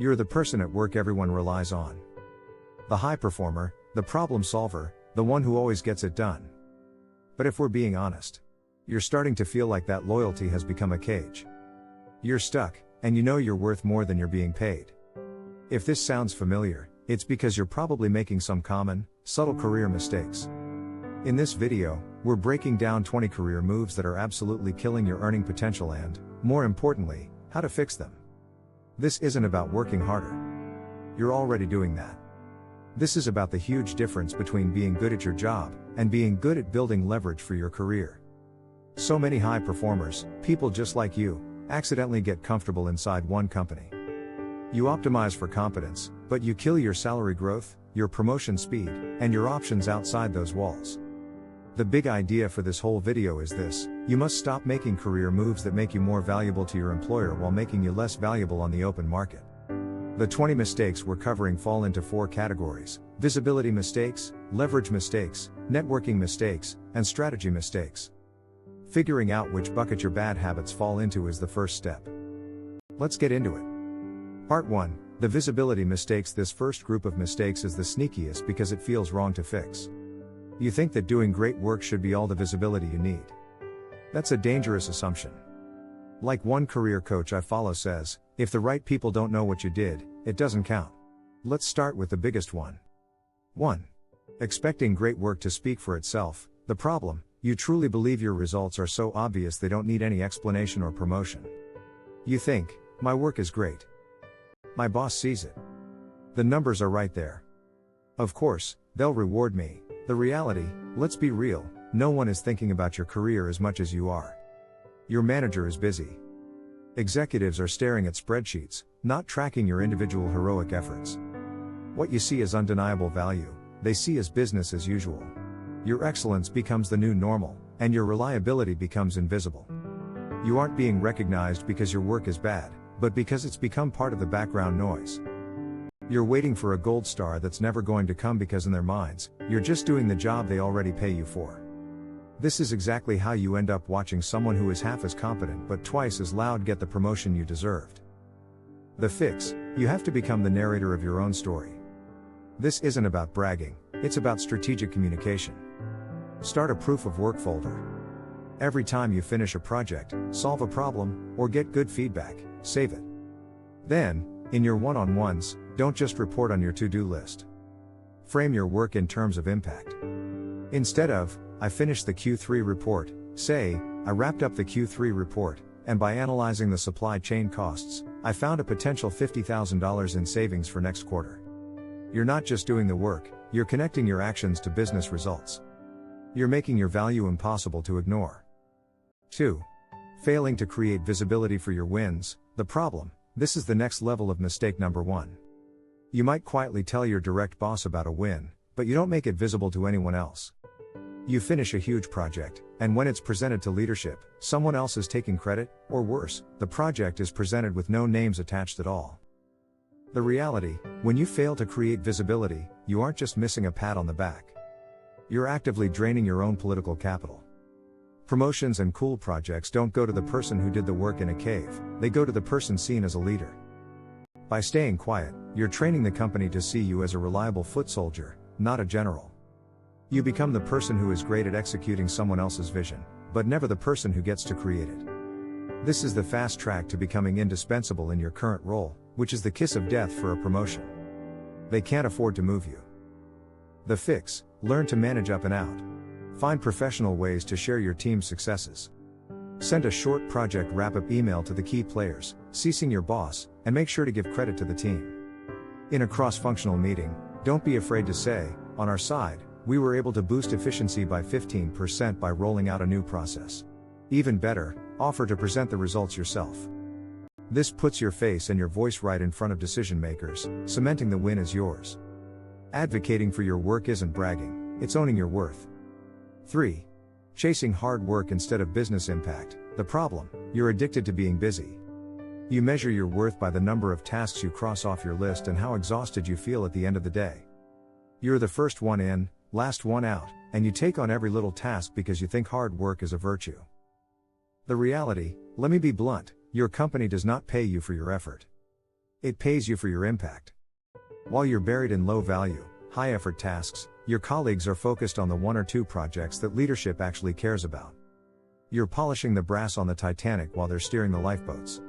You're the person at work everyone relies on. The high performer, the problem solver, the one who always gets it done. But if we're being honest, you're starting to feel like that loyalty has become a cage. You're stuck, and you know you're worth more than you're being paid. If this sounds familiar, it's because you're probably making some common, subtle career mistakes. In this video, we're breaking down 20 career moves that are absolutely killing your earning potential and, more importantly, how to fix them. This isn't about working harder. You're already doing that. This is about the huge difference between being good at your job and being good at building leverage for your career. So many high performers, people just like you, accidentally get comfortable inside one company. You optimize for competence, but you kill your salary growth, your promotion speed, and your options outside those walls. The big idea for this whole video is this: you must stop making career moves that make you more valuable to your employer while making you less valuable on the open market. The 20 mistakes we're covering fall into 4 categories: visibility mistakes, leverage mistakes, networking mistakes, and strategy mistakes. Figuring out which bucket your bad habits fall into is the first step. Let's get into it. Part 1, the visibility mistakes. This first group of mistakes is the sneakiest because it feels wrong to fix. You think that doing great work should be all the visibility you need. That's a dangerous assumption. Like one career coach I follow says, if the right people don't know what you did, it doesn't count. Let's start with the biggest one. 1. Expecting great work to speak for itself. The problem: you truly believe your results are so obvious they don't need any explanation or promotion. You think, my work is great. My boss sees it. The numbers are right there. Of course, they'll reward me. The reality, let's be real, no one is thinking about your career as much as you are. Your manager is busy. Executives are staring at spreadsheets, not tracking your individual heroic efforts. What you see as undeniable value, they see as business as usual. Your excellence becomes the new normal, and your reliability becomes invisible. You aren't being recognized because your work is bad, but because it's become part of the background noise. You're waiting for a gold star that's never going to come because in their minds, you're just doing the job they already pay you for. This is exactly how you end up watching someone who is half as competent but twice as loud get the promotion you deserved. The fix: you have to become the narrator of your own story. This isn't about bragging, it's about strategic communication. Start a proof of work folder. Every time you finish a project, solve a problem, or get good feedback, save it. Then, in your one-on-ones, don't just report on your to-do list. Frame your work in terms of impact. Instead of, I finished the Q3 report, say, I wrapped up the Q3 report, and by analyzing the supply chain costs, I found a potential $50,000 in savings for next quarter. You're not just doing the work, you're connecting your actions to business results. You're making your value impossible to ignore. 2. Failing to create visibility for your wins. The problem: this is the next level of mistake number 1. You might quietly tell your direct boss about a win, but you don't make it visible to anyone else. You finish a huge project, and when it's presented to leadership, someone else is taking credit, or worse, the project is presented with no names attached at all. The reality: when you fail to create visibility, you aren't just missing a pat on the back. You're actively draining your own political capital. Promotions and cool projects don't go to the person who did the work in a cave, they go to the person seen as a leader. By staying quiet, you're training the company to see you as a reliable foot soldier, not a general. You become the person who is great at executing someone else's vision, but never the person who gets to create it. This is the fast track to becoming indispensable in your current role, which is the kiss of death for a promotion. They can't afford to move you. The fix: learn to manage up and out. Find professional ways to share your team's successes. Send a short project wrap-up email to the key players, CCing your boss, and make sure to give credit to the team. In a cross-functional meeting, don't be afraid to say, on our side, we were able to boost efficiency by 15% by rolling out a new process. Even better, offer to present the results yourself. This puts your face and your voice right in front of decision makers, cementing the win as yours. Advocating for your work isn't bragging, it's owning your worth. 3. Chasing hard work instead of business impact. The problem: you're addicted to being busy. You measure your worth by the number of tasks you cross off your list and how exhausted you feel at the end of the day. You're the first one in, last one out, and you take on every little task because you think hard work is a virtue. The reality: let me be blunt, your company does not pay you for your effort. It pays you for your impact. While you're buried in low value, high effort tasks, your colleagues are focused on the one or two projects that leadership actually cares about. You're polishing the brass on the Titanic while they're steering the lifeboats.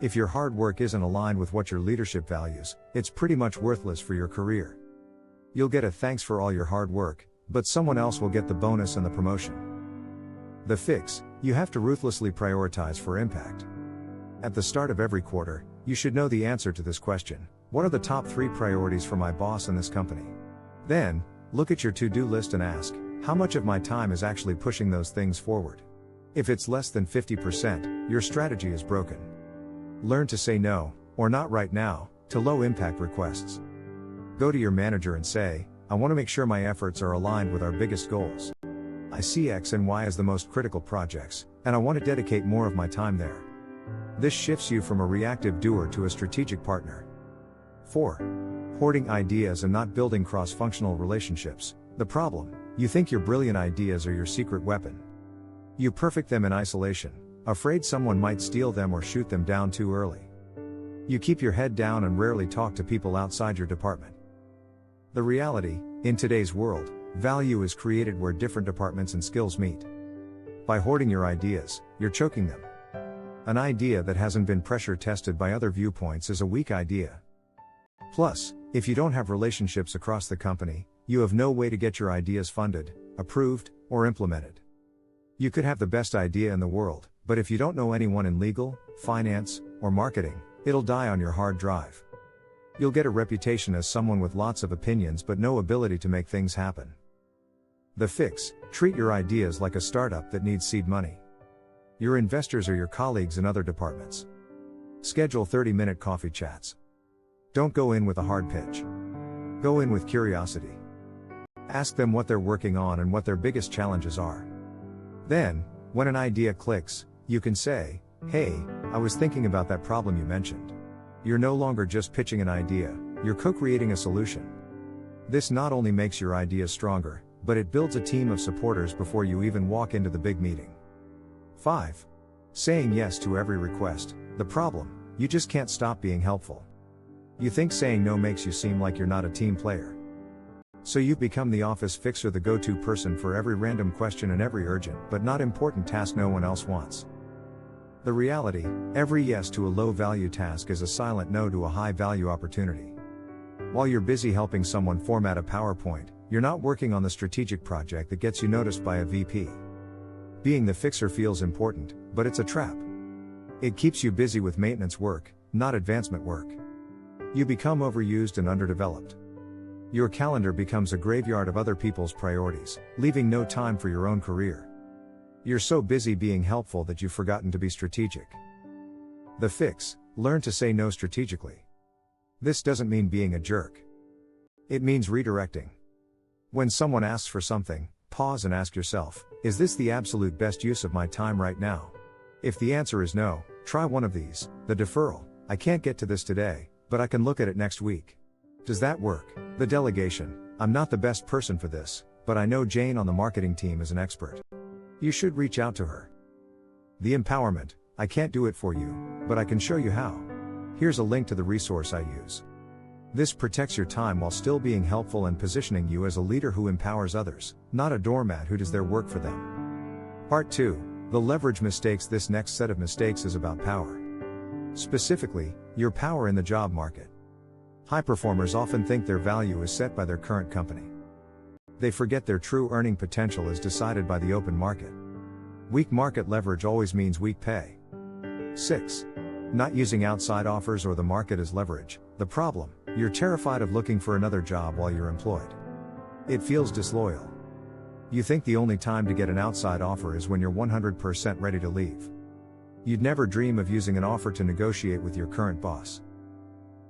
If your hard work isn't aligned with what your leadership values, it's pretty much worthless for your career. You'll get a thanks for all your hard work, but someone else will get the bonus and the promotion. The fix: you have to ruthlessly prioritize for impact. At the start of every quarter, you should know the answer to this question: what are the top 3 priorities for my boss and this company? Then, look at your to-do list and ask, how much of my time is actually pushing those things forward? If it's less than 50%, your strategy is broken. Learn to say no, or not right now, to low-impact requests. Go to your manager and say, I want to make sure my efforts are aligned with our biggest goals. I see X and Y as the most critical projects, and I want to dedicate more of my time there. This shifts you from a reactive doer to a strategic partner. 4. Hoarding ideas and not building cross-functional relationships. The problem: you think your brilliant ideas are your secret weapon. You perfect them in isolation, afraid someone might steal them or shoot them down too early. You keep your head down and rarely talk to people outside your department. The reality: in today's world, value is created where different departments and skills meet. By hoarding your ideas, you're choking them. An idea that hasn't been pressure tested by other viewpoints is a weak idea. Plus, if you don't have relationships across the company, you have no way to get your ideas funded, approved, or implemented. You could have the best idea in the world, but if you don't know anyone in legal, finance, or marketing, it'll die on your hard drive. You'll get a reputation as someone with lots of opinions but no ability to make things happen. The fix: treat your ideas like a startup that needs seed money. Your investors are your colleagues in other departments. Schedule 30-minute coffee chats. Don't go in with a hard pitch. Go in with curiosity. Ask them what they're working on and what their biggest challenges are. Then, when an idea clicks, you can say, hey, I was thinking about that problem you mentioned. You're no longer just pitching an idea, you're co-creating a solution. This not only makes your ideas stronger, but it builds a team of supporters before you even walk into the big meeting. 5. Saying yes to every request. The problem: you just can't stop being helpful. You think saying no makes you seem like you're not a team player. So you've become the office fixer, the go-to person for every random question and every urgent but not important task no one else wants. The reality: every yes to a low-value task is a silent no to a high-value opportunity. While you're busy helping someone format a PowerPoint, you're not working on the strategic project that gets you noticed by a VP. Being the fixer feels important, but it's a trap. It keeps you busy with maintenance work, not advancement work. You become overused and underdeveloped. Your calendar becomes a graveyard of other people's priorities, leaving no time for your own career. You're so busy being helpful that you've forgotten to be strategic. The fix: learn to say no strategically. This doesn't mean being a jerk. It means redirecting. When someone asks for something, pause and ask yourself, is this the absolute best use of my time right now? If the answer is no, try one of these: the deferral, I can't get to this today, but I can look at it next week. Does that work? The delegation, I'm not the best person for this, but I know Jane on the marketing team is an expert. You should reach out to her. The empowerment, I can't do it for you, but I can show you how. Here's a link to the resource I use. This protects your time while still being helpful and positioning you as a leader who empowers others, not a doormat who does their work for them. Part 2, the leverage mistakes. This next set of mistakes is about power. Specifically, your power in the job market. High performers often think their value is set by their current company. They forget their true earning potential is decided by the open market. Weak market leverage always means weak pay. 6. Not using outside offers or the market as leverage. The problem: you're terrified of looking for another job while you're employed. It feels disloyal. You think the only time to get an outside offer is when you're 100% ready to leave. You'd never dream of using an offer to negotiate with your current boss.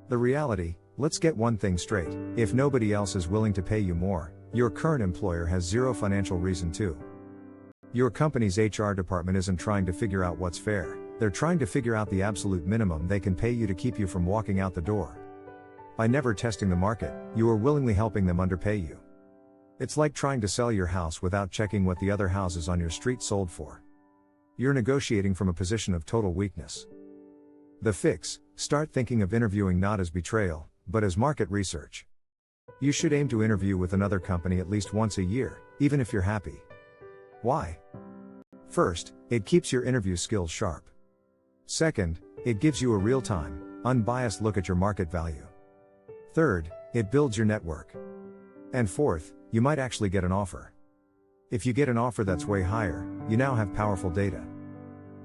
The reality: let's get one thing straight, if nobody else is willing to pay you more, your current employer has zero financial reason to. Your company's HR department isn't trying to figure out what's fair, they're trying to figure out the absolute minimum they can pay you to keep you from walking out the door. By never testing the market, you are willingly helping them underpay you. It's like trying to sell your house without checking what the other houses on your street sold for. You're negotiating from a position of total weakness. The fix: start thinking of interviewing not as betrayal, but as market research. You should aim to interview with another company at least once a year, even if you're happy. Why? First, it keeps your interview skills sharp. Second, it gives you a real-time, unbiased look at your market value. Third, it builds your network. And fourth, you might actually get an offer. If you get an offer that's way higher, you now have powerful data.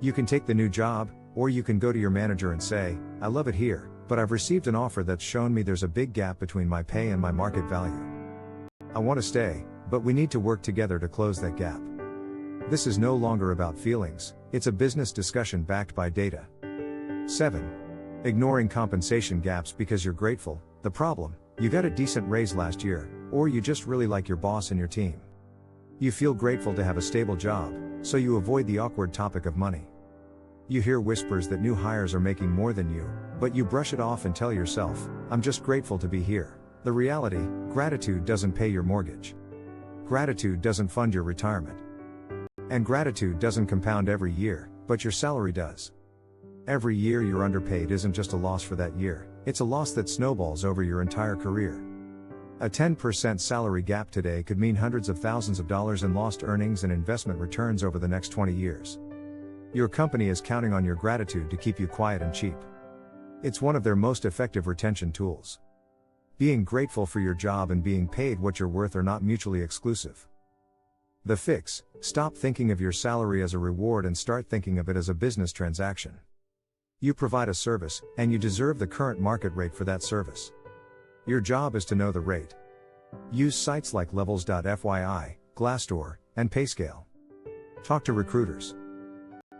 You can take the new job, or you can go to your manager and say, "I love it here, but I've received an offer that's shown me there's a big gap between my pay and my market value. I want to stay, but we need to work together to close that gap." This is no longer about feelings, it's a business discussion backed by data. 7. Ignoring compensation gaps because you're grateful. The problem: you got a decent raise last year, or you just really like your boss and your team. You feel grateful to have a stable job, so you avoid the awkward topic of money. You hear whispers that new hires are making more than you, but you brush it off and tell yourself, "I'm just grateful to be here." The reality: gratitude doesn't pay your mortgage. Gratitude doesn't fund your retirement. And gratitude doesn't compound every year, but your salary does. Every year you're underpaid isn't just a loss for that year, it's a loss that snowballs over your entire career. A 10% salary gap today could mean hundreds of thousands of dollars in lost earnings and investment returns over the next 20 years. Your company is counting on your gratitude to keep you quiet and cheap. It's one of their most effective retention tools. Being grateful for your job and being paid what you're worth are not mutually exclusive. The fix: stop thinking of your salary as a reward and start thinking of it as a business transaction. You provide a service, and you deserve the current market rate for that service. Your job is to know the rate. Use sites like levels.fyi, Glassdoor, and Payscale. Talk to recruiters.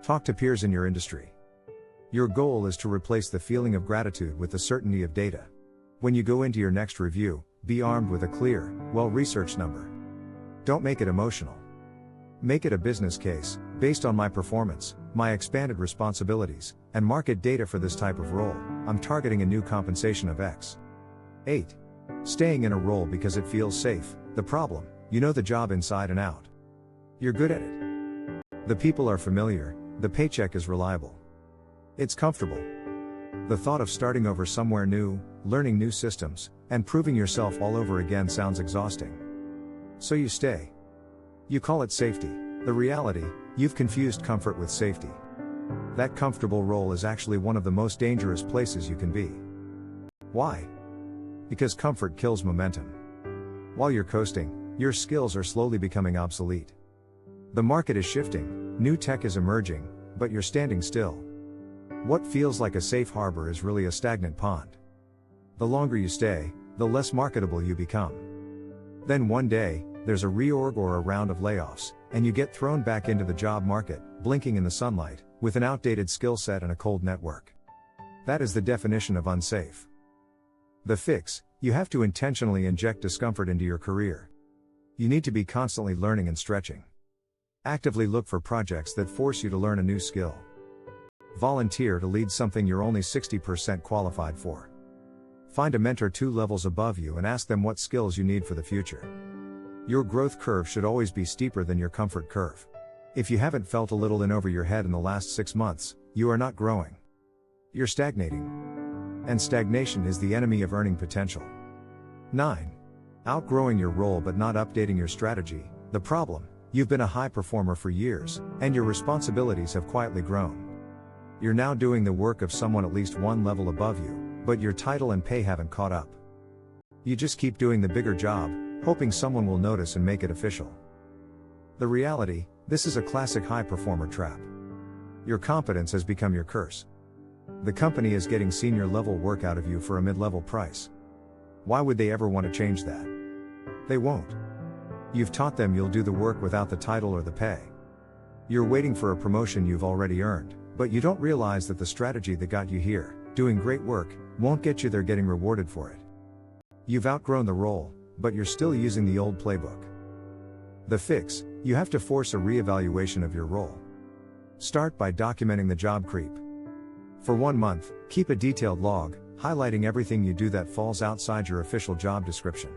Talk to peers in your industry. Your goal is to replace the feeling of gratitude with the certainty of data. When you go into your next review, be armed with a clear, well-researched number. Don't make it emotional. Make it a business case, based on my performance, my expanded responsibilities, and market data for this type of role. I'm targeting a new compensation of X. 8. Staying in a role because it feels safe. The problem: you know the job inside and out. You're good at it. The people are familiar, the paycheck is reliable. It's comfortable. The thought of starting over somewhere new, learning new systems, and proving yourself all over again sounds exhausting. So you stay. You call it safety. The reality: you've confused comfort with safety. That comfortable role is actually one of the most dangerous places you can be. Why? Because comfort kills momentum. While you're coasting, your skills are slowly becoming obsolete. The market is shifting, new tech is emerging, but you're standing still. What feels like a safe harbor is really a stagnant pond. The longer you stay, the less marketable you become. Then one day, there's a reorg or a round of layoffs, and you get thrown back into the job market, blinking in the sunlight, with an outdated skill set and a cold network. That is the definition of unsafe. The fix: you have to intentionally inject discomfort into your career. You need to be constantly learning and stretching. Actively look for projects that force you to learn a new skill. Volunteer to lead something you're only 60% qualified for. Find a mentor 2 levels above you and ask them what skills you need for the future. Your growth curve should always be steeper than your comfort curve. If you haven't felt a little in over your head in the last 6 months, you are not growing. You're stagnating. And stagnation is the enemy of earning potential. 9. Outgrowing your role but not updating your strategy. The problem: you've been a high performer for years, and your responsibilities have quietly grown. You're now doing the work of someone at least 1 level above you, but your title and pay haven't caught up. You just keep doing the bigger job, hoping someone will notice and make it official. The reality: this is a classic high performer trap. Your competence has become your curse. The company is getting senior level work out of you for a mid-level price. Why would they ever want to change that? They won't. You've taught them you'll do the work without the title or the pay. You're waiting for a promotion you've already earned, but you don't realize that the strategy that got you here, doing great work, won't get you there getting rewarded for it. You've outgrown the role, but you're still using the old playbook. The fix: you have to force a re-evaluation of your role. Start by documenting the job creep. For 1 month, keep a detailed log, highlighting everything you do that falls outside your official job description.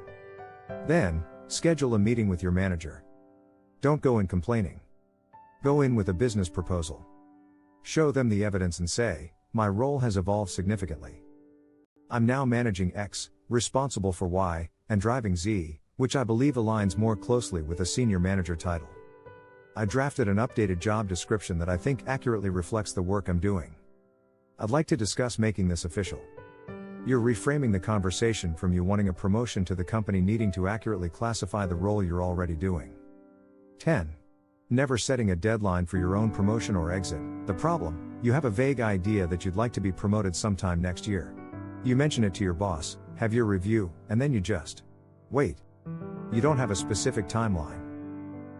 Then, schedule a meeting with your manager. Don't go in complaining. Go in with a business proposal. Show them the evidence and say, my role has evolved significantly. I'm now managing X, responsible for Y, and driving Z, which I believe aligns more closely with a senior manager title. I drafted an updated job description that I think accurately reflects the work I'm doing. I'd like to discuss making this official. You're reframing the conversation from you wanting a promotion to the company needing to accurately classify the role you're already doing. 10. Never setting a deadline for your own promotion or exit. The problem: you have a vague idea that you'd like to be promoted sometime next year. You mention it to your boss, have your review, and then you just wait. You don't have a specific timeline.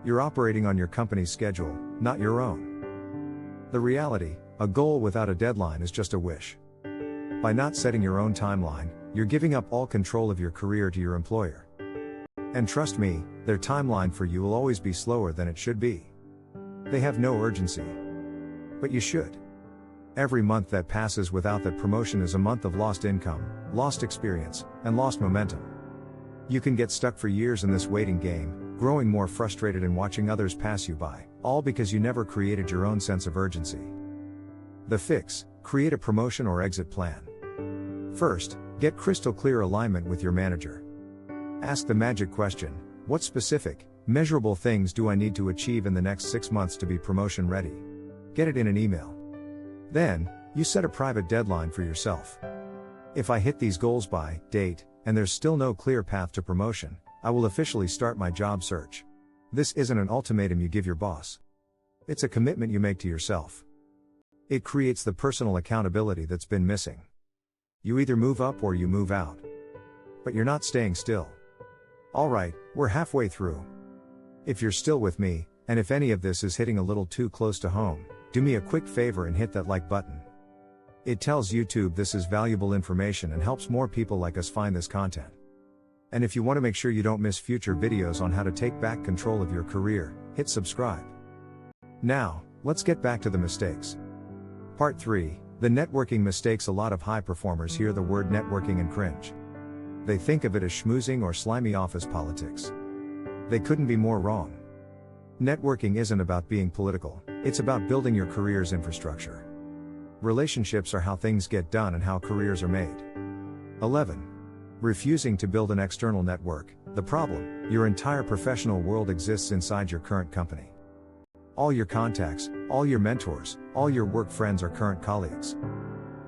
You're operating on your company's schedule, not your own. The reality: a goal without a deadline is just a wish. By not setting your own timeline, you're giving up all control of your career to your employer. And trust me, their timeline for you will always be slower than it should be. They have no urgency. But you should. Every month that passes without that promotion is a month of lost income, lost experience, and lost momentum. You can get stuck for years in this waiting game, growing more frustrated and watching others pass you by, all because you never created your own sense of urgency. The fix: create a promotion or exit plan. First, get crystal clear alignment with your manager. Ask the magic question: what specific, measurable things do I need to achieve in the next 6 months to be promotion ready? Get it in an email. Then, you set a private deadline for yourself. If I hit these goals by date, and there's still no clear path to promotion, I will officially start my job search. This isn't an ultimatum you give your boss. It's a commitment you make to yourself. It creates the personal accountability that's been missing. You either move up or you move out. But you're not staying still. Alright, we're halfway through. If you're still with me, and if any of this is hitting a little too close to home, do me a quick favor and hit that like button. It tells YouTube this is valuable information and helps more people like us find this content. And if you want to make sure you don't miss future videos on how to take back control of your career, hit subscribe. Now, let's get back to the mistakes. Part 3, the networking mistakes. A lot of high performers hear the word networking and cringe. They think of it as schmoozing or slimy office politics. They couldn't be more wrong. Networking isn't about being political, it's about building your career's infrastructure. Relationships are how things get done and how careers are made. 11. Refusing to build an external network. The problem: your entire professional world exists inside your current company. All your contacts, all your mentors, all your work friends are current colleagues.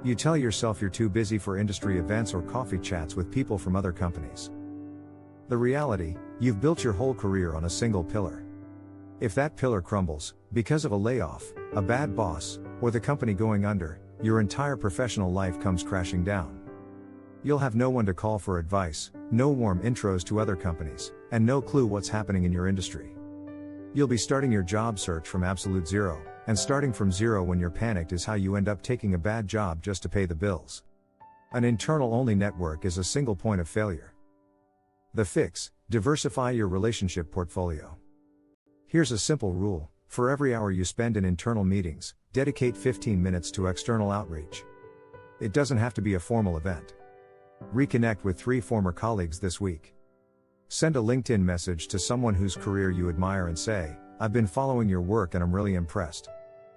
You tell yourself you're too busy for industry events or coffee chats with people from other companies. The reality: you've built your whole career on a single pillar. If that pillar crumbles, because of a layoff, a bad boss, or the company going under, your entire professional life comes crashing down. You'll have no one to call for advice, no warm intros to other companies, and no clue what's happening in your industry. You'll be starting your job search from absolute zero, and starting from zero when you're panicked is how you end up taking a bad job just to pay the bills. An internal-only network is a single point of failure. The fix: diversify your relationship portfolio. Here's a simple rule: for every hour you spend in internal meetings, dedicate 15 minutes to external outreach. It doesn't have to be a formal event. Reconnect with 3 former colleagues this week. Send a LinkedIn message to someone whose career you admire and say, "I've been following your work and I'm really impressed.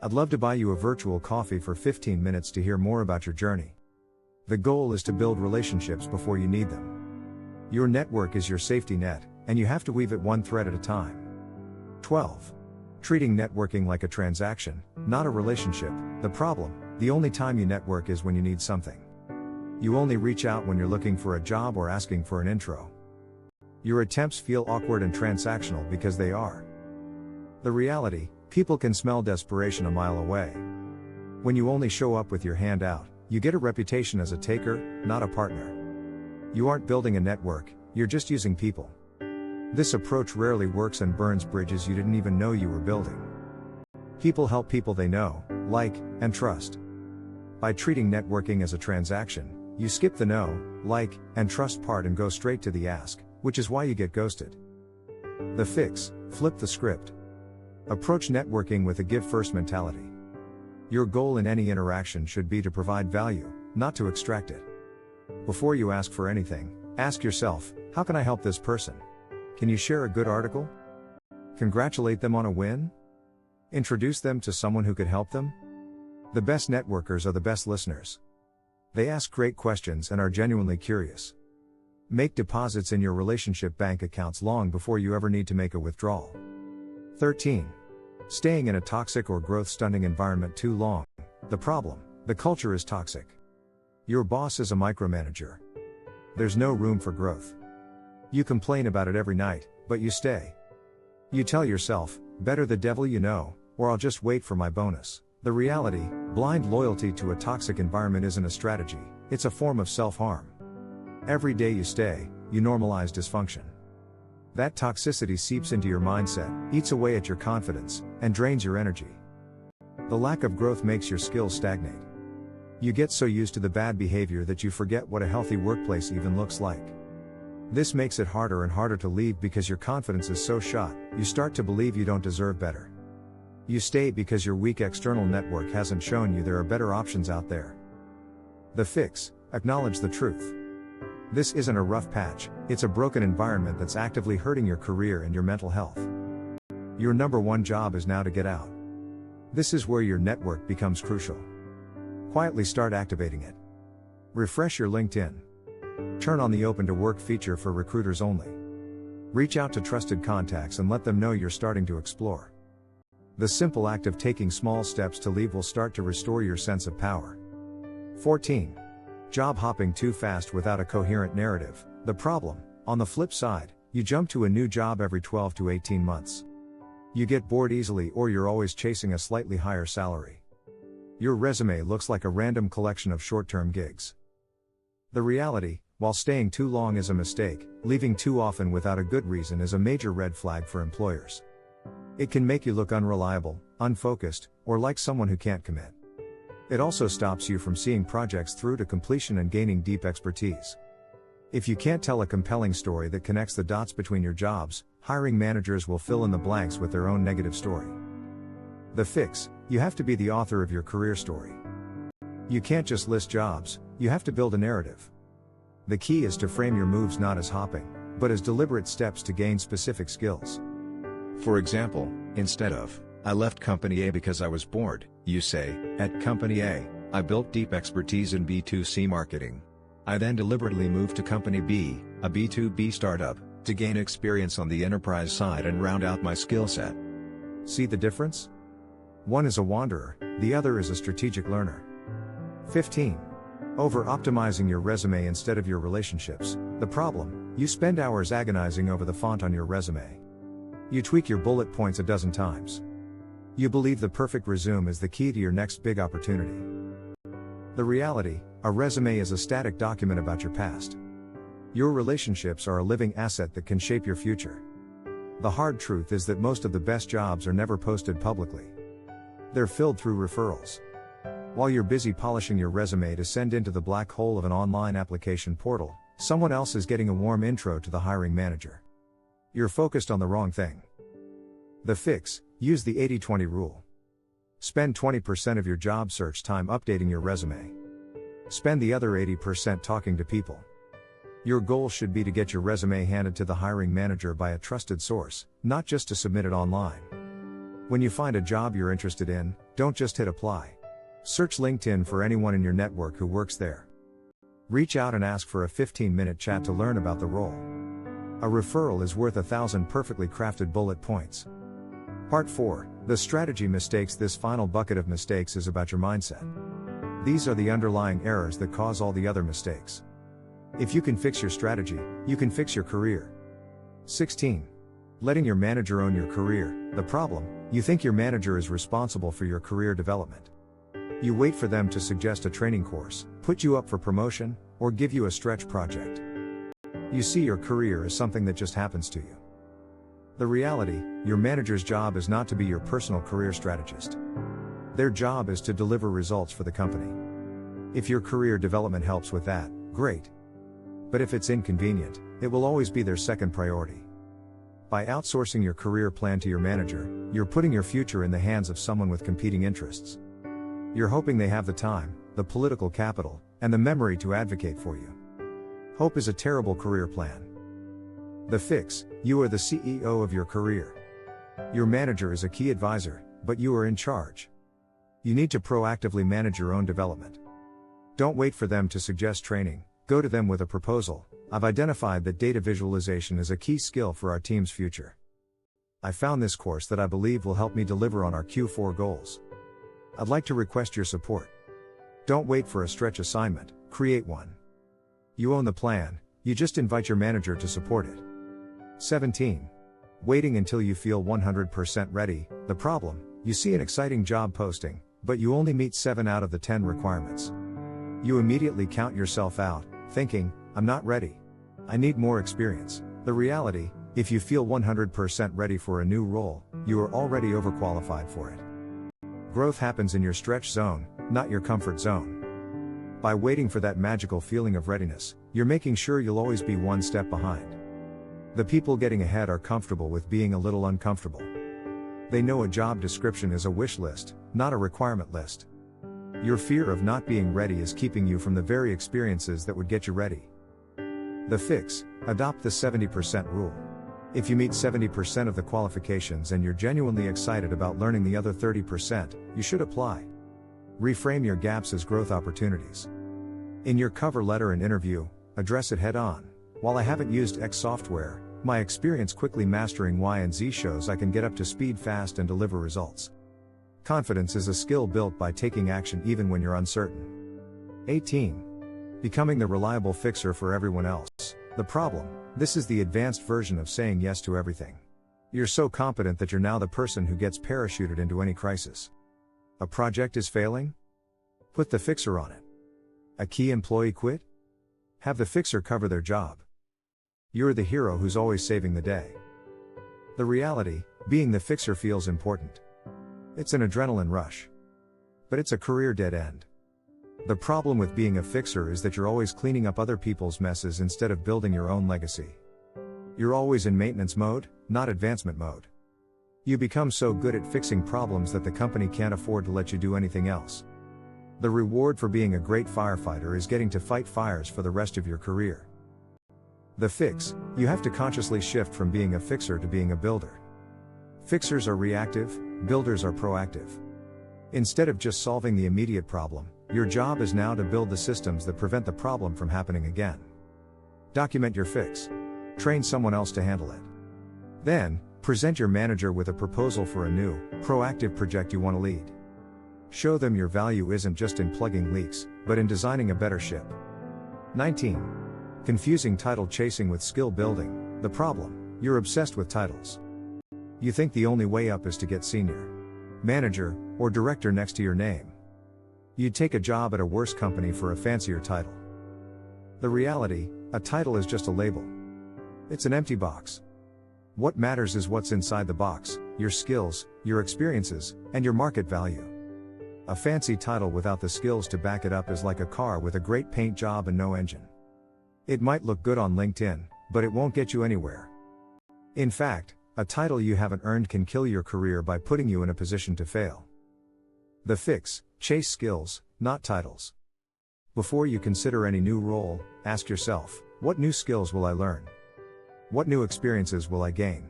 I'd love to buy you a virtual coffee for 15 minutes to hear more about your journey." The goal is to build relationships before you need them. Your network is your safety net, and you have to weave it one thread at a time. 12. Treating networking like a transaction, not a relationship. The problem: the only time you network is when you need something. You only reach out when you're looking for a job or asking for an intro. Your attempts feel awkward and transactional because they are. The reality: people can smell desperation a mile away. When you only show up with your hand out, you get a reputation as a taker, not a partner. You aren't building a network, you're just using people. This approach rarely works and burns bridges you didn't even know you were building. People help people they know, like, and trust. By treating networking as a transaction, you skip the know, like, and trust part and go straight to the ask, which is why you get ghosted. The fix: flip the script. Approach networking with a give-first mentality. Your goal in any interaction should be to provide value, not to extract it. Before you ask for anything, ask yourself, how can I help this person? Can you share a good article? Congratulate them on a win? Introduce them to someone who could help them? The best networkers are the best listeners. They ask great questions and are genuinely curious. Make deposits in your relationship bank accounts long before you ever need to make a withdrawal. 13. Staying in a toxic or growth-stunting environment too long. The problem: the culture is toxic. Your boss is a micromanager. There's no room for growth. You complain about it every night, but you stay. You tell yourself, better the devil you know, or I'll just wait for my bonus. The reality: blind loyalty to a toxic environment isn't a strategy, it's a form of self-harm. Every day you stay, you normalize dysfunction. That toxicity seeps into your mindset, eats away at your confidence, and drains your energy. The lack of growth makes your skills stagnate. You get so used to the bad behavior that you forget what a healthy workplace even looks like. This makes it harder and harder to leave because your confidence is so shot, you start to believe you don't deserve better. You stay because your weak external network hasn't shown you there are better options out there. The fix: acknowledge the truth. This isn't a rough patch, it's a broken environment that's actively hurting your career and your mental health. Your number one job is now to get out. This is where your network becomes crucial. Quietly start activating it. Refresh your LinkedIn. Turn on the Open to Work feature for recruiters only. Reach out to trusted contacts and let them know you're starting to explore. The simple act of taking small steps to leave will start to restore your sense of power. 14. Job hopping too fast without a coherent narrative. The problem: on the flip side, you jump to a new job every 12 to 18 months. You get bored easily, or you're always chasing a slightly higher salary. Your resume looks like a random collection of short-term gigs. The reality: while staying too long is a mistake, leaving too often without a good reason is a major red flag for employers. It can make you look unreliable, unfocused, or like someone who can't commit. It also stops you from seeing projects through to completion and gaining deep expertise. If you can't tell a compelling story that connects the dots between your jobs, hiring managers will fill in the blanks with their own negative story. The fix: you have to be the author of your career story. You can't just list jobs, you have to build a narrative. The key is to frame your moves not as hopping, but as deliberate steps to gain specific skills. For example, instead of, "I left company A because I was bored," you say, "At company A, I built deep expertise in B2C marketing. I then deliberately moved to company B, a B2B startup, to gain experience on the enterprise side and round out my skill set." See the difference? One is a wanderer, the other is a strategic learner. 15. Over-optimizing your resume instead of your relationships. The problem: you spend hours agonizing over the font on your resume. You tweak your bullet points a dozen times. You believe the perfect resume is the key to your next big opportunity. The reality: a resume is a static document about your past. Your relationships are a living asset that can shape your future. The hard truth is that most of the best jobs are never posted publicly. They're filled through referrals. While you're busy polishing your resume to send into the black hole of an online application portal, someone else is getting a warm intro to the hiring manager. You're focused on the wrong thing. The fix: use the 80-20 rule. Spend 20% of your job search time updating your resume. Spend the other 80% talking to people. Your goal should be to get your resume handed to the hiring manager by a trusted source, not just to submit it online. When you find a job you're interested in, don't just hit apply. Search LinkedIn for anyone in your network who works there. Reach out and ask for a 15-minute chat to learn about the role. A referral is worth 1,000 perfectly crafted bullet points. Part 4, the strategy mistakes. This final bucket of mistakes is about your mindset. These are the underlying errors that cause all the other mistakes. If you can fix your strategy, you can fix your career. 16. Letting your manager own your career. The problem: you think your manager is responsible for your career development. You wait for them to suggest a training course, put you up for promotion, or give you a stretch project. You see your career as something that just happens to you. The reality: your manager's job is not to be your personal career strategist. Their job is to deliver results for the company. If your career development helps with that, great. But if it's inconvenient, it will always be their second priority. By outsourcing your career plan to your manager, you're putting your future in the hands of someone with competing interests. You're hoping they have the time, the political capital, and the memory to advocate for you. Hope is a terrible career plan. The fix: you are the CEO of your career. Your manager is a key advisor, but you are in charge. You need to proactively manage your own development. Don't wait for them to suggest training, go to them with a proposal. I've identified that data visualization is a key skill for our team's future. I found this course that I believe will help me deliver on our Q4 goals. I'd like to request your support. Don't wait for a stretch assignment, create one. You own the plan, you just invite your manager to support it. 17. Waiting until you feel 100% ready. The problem, you see an exciting job posting, but you only meet 7 out of the 10 requirements. You immediately count yourself out, thinking, I'm not ready. I need more experience. The reality, if you feel 100% ready for a new role, you are already overqualified for it. Growth happens in your stretch zone, not your comfort zone. By waiting for that magical feeling of readiness, you're making sure you'll always be one step behind. The people getting ahead are comfortable with being a little uncomfortable. They know a job description is a wish list, not a requirement list. Your fear of not being ready is keeping you from the very experiences that would get you ready. The fix: adopt the 70% rule. If you meet 70% of the qualifications and you're genuinely excited about learning the other 30%, you should apply. Reframe your gaps as growth opportunities. In your cover letter and interview, address it head on. While I haven't used X software, my experience quickly mastering Y and Z shows I can get up to speed fast and deliver results. Confidence is a skill built by taking action even when you're uncertain. 18. Becoming the reliable fixer for everyone else. The problem: this is the advanced version of saying yes to everything. You're so competent that you're now the person who gets parachuted into any crisis. A project is failing? Put the fixer on it. A key employee quit? Have the fixer cover their job. You're the hero who's always saving the day. The reality, being the fixer feels important. It's an adrenaline rush. But it's a career dead end. The problem with being a fixer is that you're always cleaning up other people's messes instead of building your own legacy. You're always in maintenance mode, not advancement mode. You become so good at fixing problems that the company can't afford to let you do anything else. The reward for being a great firefighter is getting to fight fires for the rest of your career. The fix: you have to consciously shift from being a fixer to being a builder. Fixers are reactive, builders are proactive. Instead of just solving the immediate problem, your job is now to build the systems that prevent the problem from happening again. Document your fix. Train someone else to handle it. Then, present your manager with a proposal for a new, proactive project you want to lead. Show them your value isn't just in plugging leaks, but in designing a better ship. 19. Confusing title chasing with skill building. The problem: you're obsessed with titles. You think the only way up is to get senior manager or director next to your name. You'd take a job at a worse company for a fancier title. The reality: a title is just a label. It's an empty box. What matters is what's inside the box: your skills, your experiences, and your market value. A fancy title without the skills to back it up is like a car with a great paint job and no engine. It might look good on LinkedIn, but it won't get you anywhere. In fact, a title you haven't earned can kill your career by putting you in a position to fail. The fix: chase skills, not titles. Before you consider any new role, ask yourself, what new skills will I learn? What new experiences will I gain?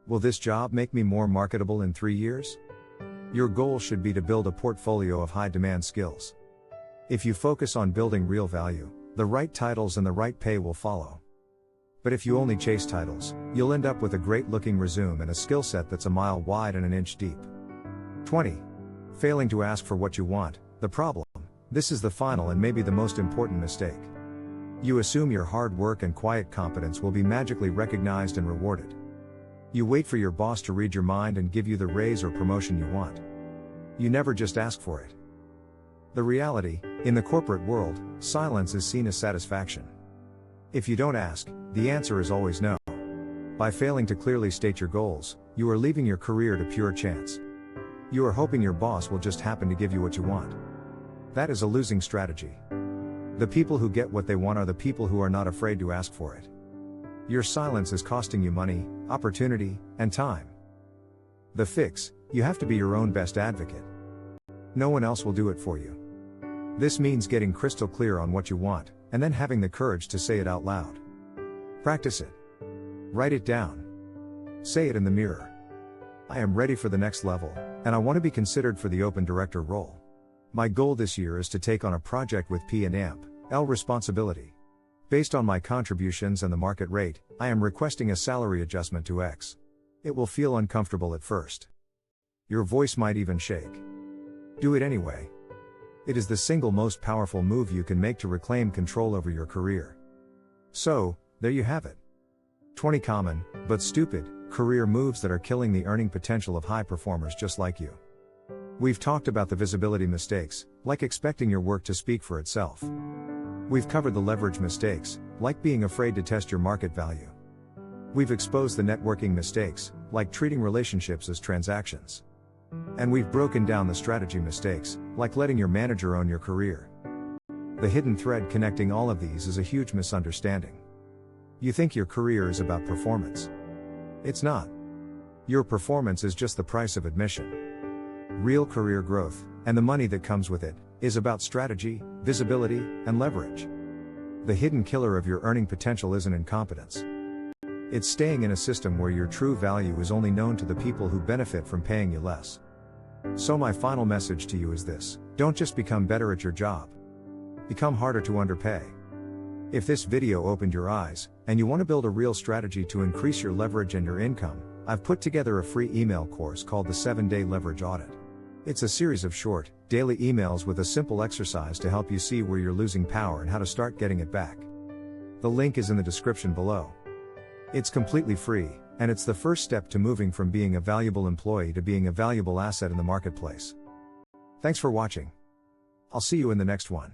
Will this job make me more marketable in 3 years? Your goal should be to build a portfolio of high-demand skills. If you focus on building real value, the right titles and the right pay will follow. But if you only chase titles, you'll end up with a great-looking resume and a skill set that's a mile wide and an inch deep. 20. Failing to ask for what you want. The problem: this is the final and maybe the most important mistake. You assume your hard work and quiet competence will be magically recognized and rewarded. You wait for your boss to read your mind and give you the raise or promotion you want. You never just ask for it. The reality: in the corporate world, silence is seen as satisfaction. If you don't ask, the answer is always no. By failing to clearly state your goals, you are leaving your career to pure chance. You are hoping your boss will just happen to give you what you want. That is a losing strategy. The people who get what they want are the people who are not afraid to ask for it. Your silence is costing you money, opportunity, and time. The fix: you have to be your own best advocate. No one else will do it for you. This means getting crystal clear on what you want, and then having the courage to say it out loud. Practice it. Write it down. Say it in the mirror. I am ready for the next level, and I want to be considered for the open director role. My goal this year is to take on a project with P&L responsibility. Based on my contributions and the market rate, I am requesting a salary adjustment to X. It will feel uncomfortable at first. Your voice might even shake. Do it anyway. It is the single most powerful move you can make to reclaim control over your career. So, there you have it. 20 common, but stupid, career moves that are killing the earning potential of high performers just like you. We've talked about the visibility mistakes, like expecting your work to speak for itself. We've covered the leverage mistakes, like being afraid to test your market value. We've exposed the networking mistakes, like treating relationships as transactions. And we've broken down the strategy mistakes, like letting your manager own your career. The hidden thread connecting all of these is a huge misunderstanding. You think your career is about performance. It's not. Your performance is just the price of admission. Real career growth, and the money that comes with it, is about strategy, visibility, and leverage. The hidden killer of your earning potential isn't incompetence. It's staying in a system where your true value is only known to the people who benefit from paying you less. So my final message to you is this: don't just become better at your job. Become harder to underpay. If this video opened your eyes, and you want to build a real strategy to increase your leverage and your income, I've put together a free email course called the 7-Day Leverage Audit. It's a series of short, daily emails with a simple exercise to help you see where you're losing power and how to start getting it back. The link is in the description below. It's completely free, and it's the first step to moving from being a valuable employee to being a valuable asset in the marketplace. Thanks for watching. I'll see you in the next one.